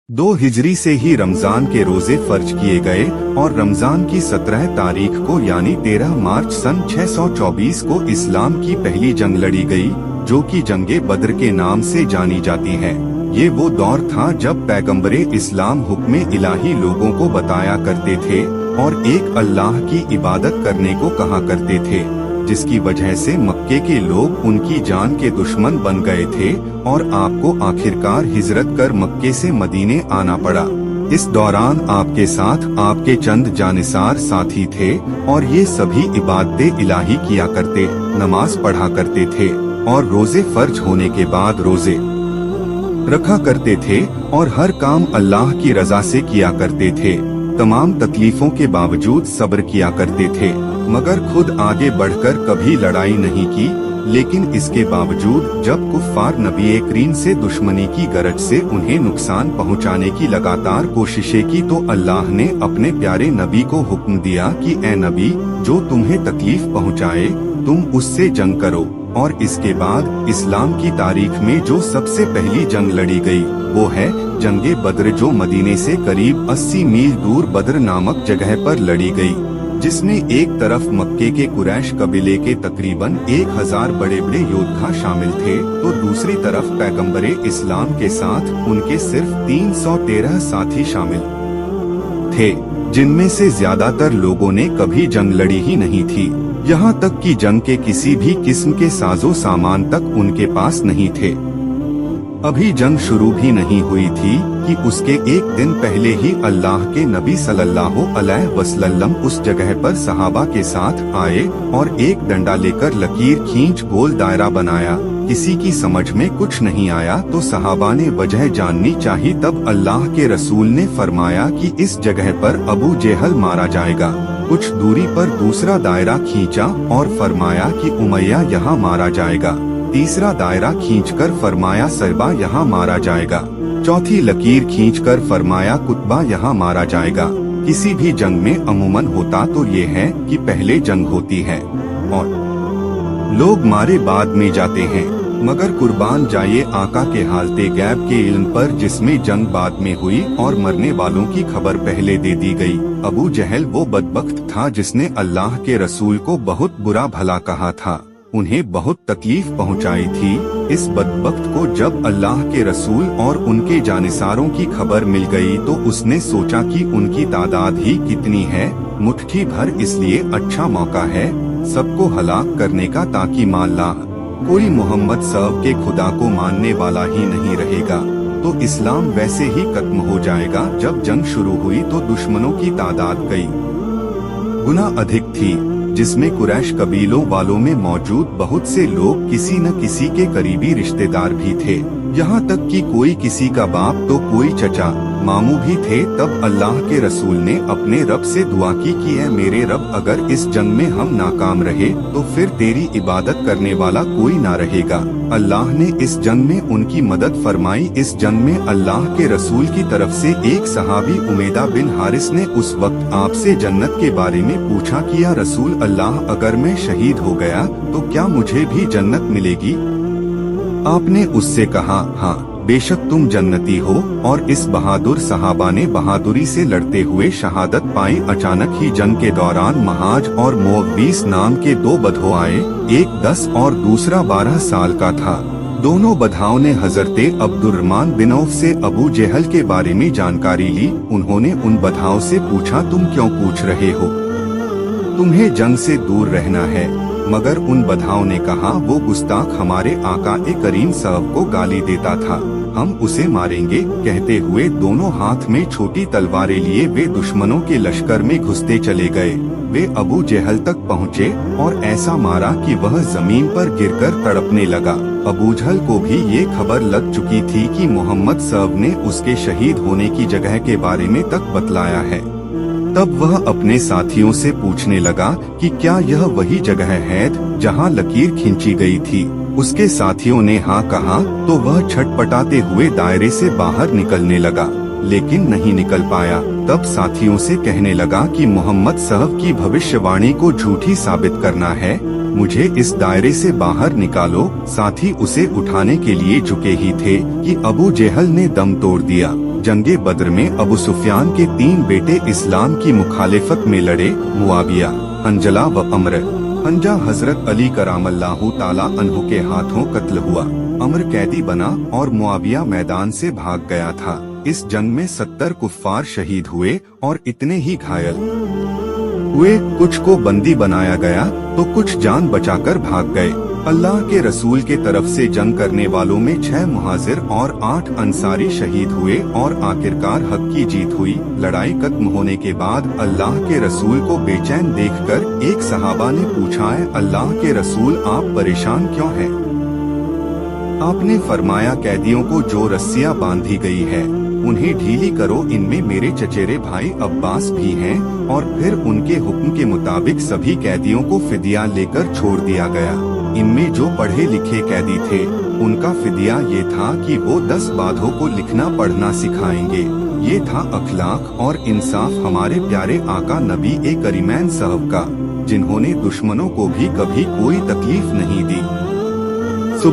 2 हिजरी से ही रमजान के रोजे फर्ज किए गए और रमजान की 17 तारीख को यानी 13 मार्च सन 624 को इस्लाम की पहली जंग लड़ी गई, जो कि जंगे बद्र के नाम से जानी जाती है। ये वो दौर था जब पैगंबरे इस्लाम हुक्म इलाही लोगों को बताया करते थे और एक अल्लाह की इबादत करने को कहा करते थे, जिसकी वजह से मक्के के लोग उनकी जान के दुश्मन बन गए थे और आपको आखिरकार हिजरत कर मक्के से मदीने आना पड़ा। इस दौरान आपके साथ आपके चंद जानिसार साथी थे और ये सभी इबादतें इलाही किया करते, नमाज पढ़ा करते थे और रोजे फर्ज होने के बाद रोजे रखा करते थे और हर काम अल्लाह की रजा से किया करते थे। तमाम तकलीफों के बावजूद सब्र किया करते थे, मगर खुद आगे बढ़कर कभी लड़ाई नहीं की। लेकिन इसके बावजूद जब कुफ्फार नबी करीम से दुश्मनी की गरज से उन्हें नुकसान पहुंचाने की लगातार कोशिशें की, तो अल्लाह ने अपने प्यारे नबी को हुक्म दिया कि ए नबी, जो तुम्हें तकलीफ पहुंचाए तुम उससे जंग करो। और इसके बाद इस्लाम की तारीख में जो सबसे पहली जंग लड़ी गई वो है जंगे बद्र, जो मदीने से करीब 80 मील दूर बद्र नामक जगह पर लड़ी गई, जिसमें एक तरफ मक्के के कुरैश कबीले के तकरीबन 1000 बड़े बड़े योद्धा शामिल थे, तो दूसरी तरफ पैगंबरे इस्लाम के साथ उनके सिर्फ 313 साथी शामिल थे, जिनमें से ज्यादातर लोगों ने कभी जंग लड़ी ही नहीं थी। यहाँ तक कि जंग के किसी भी किस्म के साजो सामान तक उनके पास नहीं थे। अभी जंग शुरू भी नहीं हुई थी कि उसके एक दिन पहले ही अल्लाह के नबी सल्लल्लाहु अलैहि वसल्लम उस जगह पर सहाबा के साथ आए और एक डंडा लेकर लकीर खींच गोल दायरा बनाया। किसी की समझ में कुछ नहीं आया तो सहाबा ने वजह जाननी चाही, तब अल्लाह के रसूल ने फरमाया कि इस जगह पर अबू जेहल मारा जाएगा। कुछ दूरी पर दूसरा दायरा खींचा और फरमाया कि उमैया यहाँ मारा जाएगा। तीसरा दायरा खींचकर फरमाया सरबा यहाँ मारा जाएगा। चौथी लकीर खींचकर फरमाया कुतबा यहाँ मारा जाएगा। किसी भी जंग में अमूमन होता तो ये है कि पहले जंग होती है और लोग मारे बाद में जाते हैं, मगर कुर्बान जाए आका के हालते गैब के इल्म पर जिसमें जंग बाद में हुई और मरने वालों की खबर पहले दे दी गई। अबू जहल वो बदबख्त था जिसने अल्लाह के रसूल को बहुत बुरा भला कहा था, उन्हें बहुत तकलीफ पहुंचाई थी। इस बदबख्त को जब अल्लाह के रसूल और उनके जानिसारों की खबर मिल गई तो उसने सोचा कि उनकी तादाद ही कितनी है, मुट्ठी भर, इसलिए अच्छा मौका है सबको हलाक करने का, ताकि मान ला कोई मोहम्मद साहब के खुदा को मानने वाला ही नहीं रहेगा तो इस्लाम वैसे ही खत्म हो जाएगा। जब जंग शुरू हुई तो दुश्मनों की तादाद कई गुना अधिक थी, जिसमें कुरैश कबीलों वालों में मौजूद बहुत से लोग किसी न किसी के करीबी रिश्तेदार भी थे। यहाँ तक कि कोई किसी का बाप तो कोई चचा मामू भी थे। तब अल्लाह के रसूल ने अपने रब से दुआ की कि ऐ मेरे रब, अगर इस जंग में हम नाकाम रहे तो फिर तेरी इबादत करने वाला कोई ना रहेगा। अल्लाह ने इस जंग में उनकी मदद फरमाई। इस जंग में अल्लाह के रसूल की तरफ से एक सहाबी उमैदा बिन हारिस ने उस वक्त आपसे जन्नत के बारे में पूछा कि या रसूल अल्लाह, अगर मैं शहीद हो गया तो क्या मुझे भी जन्नत मिलेगी? आपने उससे कहा, हाँ बेशक तुम जन्नती हो। और इस बहादुर सहाबा ने बहादुरी से लड़ते हुए शहादत पाई। अचानक ही जंग के दौरान महाज और मोअव्वीस नाम के 2 बधो आए, एक 10 और दूसरा 12 साल का था। दोनों बधाओं ने हजरते अब्दुर्रहमान बिन औफ से अबू जेहल के बारे में जानकारी ली। उन्होंने उन बधाओं से पूछा, तुम क्यों पूछ रहे हो? तुम्हें जंग से दूर रहना है। मगर उन बधाओं ने कहा, वो गुस्ताख हमारे आका ए करीम साहब को गाली देता था, हम उसे मारेंगे। कहते हुए दोनों हाथ में छोटी तलवारें लिए वे दुश्मनों के लश्कर में घुसते चले गए। वे अबू जेहल तक पहुँचे और ऐसा मारा कि वह जमीन पर गिरकर तड़पने लगा। अबू जहल को भी ये खबर लग चुकी थी कि मोहम्मद साहब ने उसके शहीद होने की जगह के बारे में तक बतलाया है। तब वह अपने साथियों से पूछने लगा कि क्या यह वही जगह है जहां लकीर खींची गई थी। उसके साथियों ने हाँ कहा तो वह छटपटाते हुए दायरे से बाहर निकलने लगा, लेकिन नहीं निकल पाया। तब साथियों से कहने लगा कि मोहम्मद साहब की भविष्यवाणी को झूठी साबित करना है, मुझे इस दायरे से बाहर निकालो। साथी उसे उठाने के लिए झुके ही थे कि अबू जेहल ने दम तोड़ दिया। जंगे बद्र में अबू सुफियान के 3 बेटे इस्लाम की मुखालिफत में लड़े, मुआविया, हंजला व अम्र। हंजा हजरत अली करामल्लाहु ताला अन्हु के हाथों कत्ल हुआ। अम्र कैदी बना और मुआविया मैदान से भाग गया था। इस जंग में 70 कुफ्फार शहीद हुए और इतने ही घायल हुए। कुछ को बंदी बनाया गया तो कुछ जान बचाकर भाग गए। अल्लाह के रसूल के तरफ से जंग करने वालों में 6 मुहाजिर और 8 अंसारी शहीद हुए और आखिरकार हक की जीत हुई। लड़ाई खत्म होने के बाद अल्लाह के रसूल को बेचैन देखकर एक सहाबा ने पूछा, है अल्लाह के रसूल आप परेशान क्यों हैं? आपने फरमाया, कैदियों को जो रस्सियां बांधी गई है उन्हें ढीली करो, इनमें मेरे चचेरे भाई अब्बास भी हैं। और फिर उनके हुक्म के मुताबिक सभी कैदियों को फिदिया लेकर छोड़ दिया गया। इनमें जो पढ़े लिखे कैदी थे उनका फिदिया ये था कि वो 10 बाधों को लिखना पढ़ना सिखाएंगे। ये था अखलाक और इंसाफ हमारे प्यारे आका नबी करीमैन साहब का, जिन्होंने दुश्मनों को भी कभी कोई तकलीफ नहीं दी।